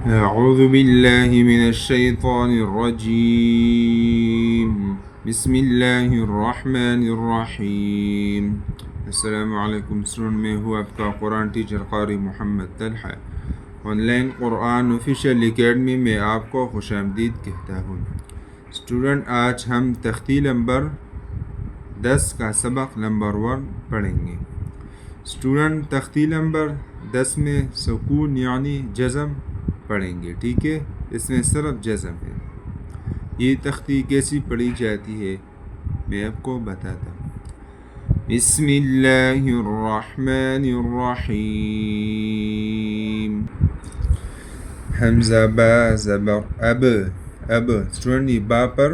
أعوذ بالله من الشيطان الرجيم بسم الله الرحمن الرحیم۔ السلام علیکم اسٹوڈنٹ، میں ہوں آپ کا قرآن ٹیچر قاری محمد طلحہ۔ آن لائن قرآن آفیشیل اکیڈمی میں آپ کو خوش آمدید کہتا ہوں۔ اسٹوڈنٹ، آج ہم تختی نمبر 10 کا سبق نمبر 1 پڑھیں گے۔ اسٹوڈنٹ، تختی نمبر 10 میں سکون یعنی جزم پڑھیں گے، ٹھیک ہے؟ اس میں صرف جزم ہے۔ یہ تختی کیسی پڑھی جاتی ہے میں آپ کو بتاتا ہوں۔ بسم اللہ الرحمن الرحیم۔ حمزہ با زبر اب، اب اسٹوڈنٹ یہ با پر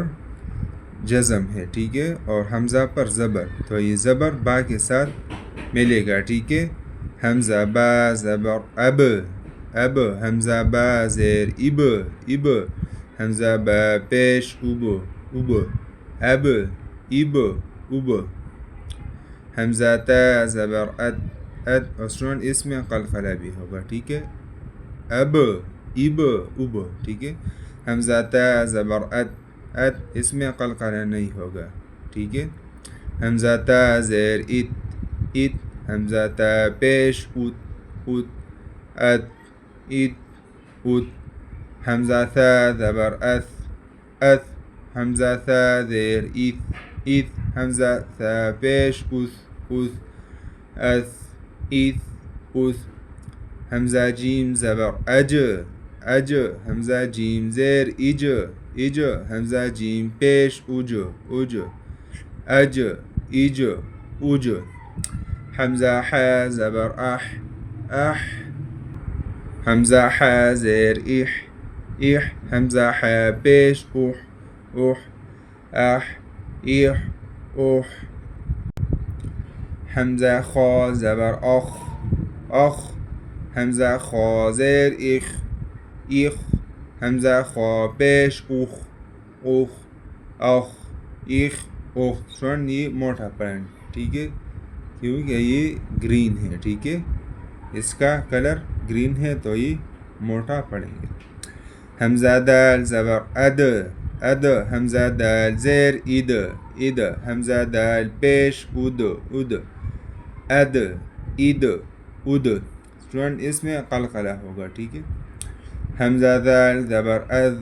جزم ہے، ٹھیک ہے، اور حمزہ پر زبر، تو یہ زبر با کے ساتھ ملے گا، ٹھیک ہے؟ حمزہ با زبر اب، اب، حمزہ با زیر اب، اب، حمزہ با پیش اب، اب، اب، اب، اب، حمزہ تا زبر اد، اد، اور اسٹوڈنٹ اس میں قلقلہ بھی ہوگا، ٹھیک ہے؟ اب، اب، اب، ٹھیک ہے؟ حمزہ تا زبر اد، اد، اس میں قلقلہ نہیں ہوگا، ٹھیک ہے؟ حمزہ تا زیر ات، ات، حمزہ تا پیش ات، ات، ات، ات، ات، حمزہ ثا زبر اث، اث، حمزہ ثا زیر ات، ات، حمزہ ثا پیش اث، اث، اث، ات، اث، حمزہ جیم زبر اج، اج، حمزہ جیم زیر اج، اج، حمزہ جیم پیش اج، اج، اج، اج، اج، حمزہ ح زبر اح، اح، حمزہ ح زیر اح، اح، حمزہ ح پیش اح، اح، اح، اح، اح، حمزہ خا زبر اخ، اخ، حمزہ خا زیر اخ، اخ، حمزہ خا پیش اخ، اخ، اخ، اخ، اخ، سن یہ موٹا پڑھیں، ٹھیک ہے؟ کیونکہ یہ گرین ہے، ٹھیک ہے؟ اس کا کلر گرین ہے تو یہ موٹا پڑھیں گے۔ حمزہ دال زبر اد، اد، حمزہ دال زیر اد، اد، حمزہ دال پیش اد، اد، اد، اد، اد، اسٹوڈنٹ اس میں قلقلہ ہوگا، ٹھیک ہے؟ حمزہ دال زبر از،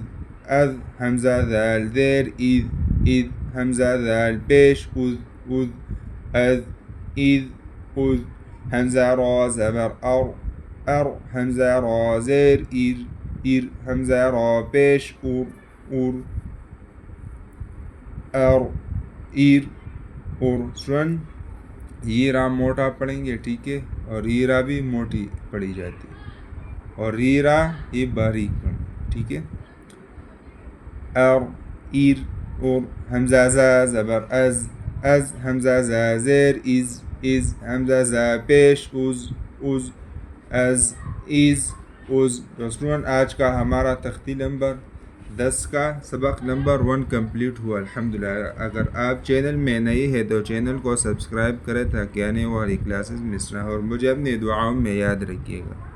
از، حمزہ دال زیر از، از، حمزہ دال پیش از، از، از، از، از، حمزہ را زبر ار، ار، حمزہ را زیر ایر، ایر، حمزہ را پیش ار، ار، ار، ایر، ار، سن یہ را موٹا پڑھیں گے، ٹھیک ہے؟ اور یہ را بھی موٹی پڑھی جاتی ہے، اور یہ را یہ باریک پڑھیں، ٹھیک ہے؟ ار، ایر، ار، حمزہ زا زبر از، از، حمزہ زا زیر از، از، حمزہ زا پیش از، از، از، از، از، تو اسٹوڈنٹ آج کا ہمارا تختی نمبر 10 کا سبق نمبر 1 کمپلیٹ ہوا الحمدللہ۔ اگر آپ چینل میں نئے ہیں تو چینل کو سبسکرائب کریں تاکہ آنے والی کلاسز مس نہ ہو، اور مجھے اپنی دعاؤں میں یاد رکھیے گا۔